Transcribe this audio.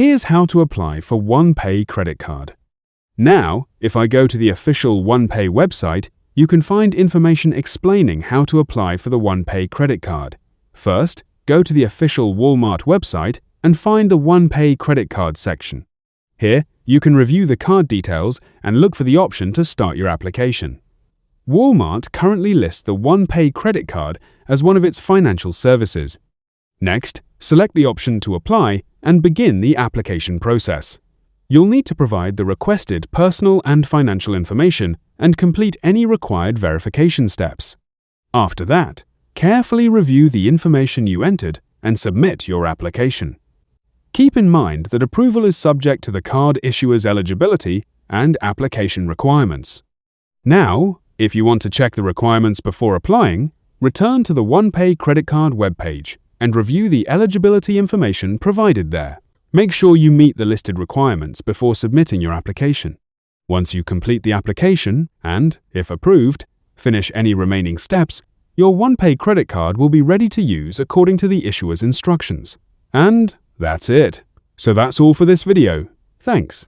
Here's how to apply for OnePay Credit Card. Now, if I go to the official OnePay website, you can find information explaining how to apply for the OnePay Credit Card. First, go to the official Walmart website and find the OnePay Credit Card section. Here, you can review the card details and look for the option to start your application. Walmart currently lists the OnePay Credit Card as one of its financial services. Next, select the option to apply and begin the application process. You'll need to provide the requested personal and financial information and complete any required verification steps. After that, carefully review the information you entered and submit your application. Keep in mind that approval is subject to the card issuer's eligibility and application requirements. Now, if you want to check the requirements before applying, return to the OnePay Credit Card webpage and review the eligibility information provided there. Make sure you meet the listed requirements before submitting your application. Once you complete the application and, if approved, finish any remaining steps, your OnePay credit card will be ready to use according to the issuer's instructions. And that's it. So that's all for this video. Thanks.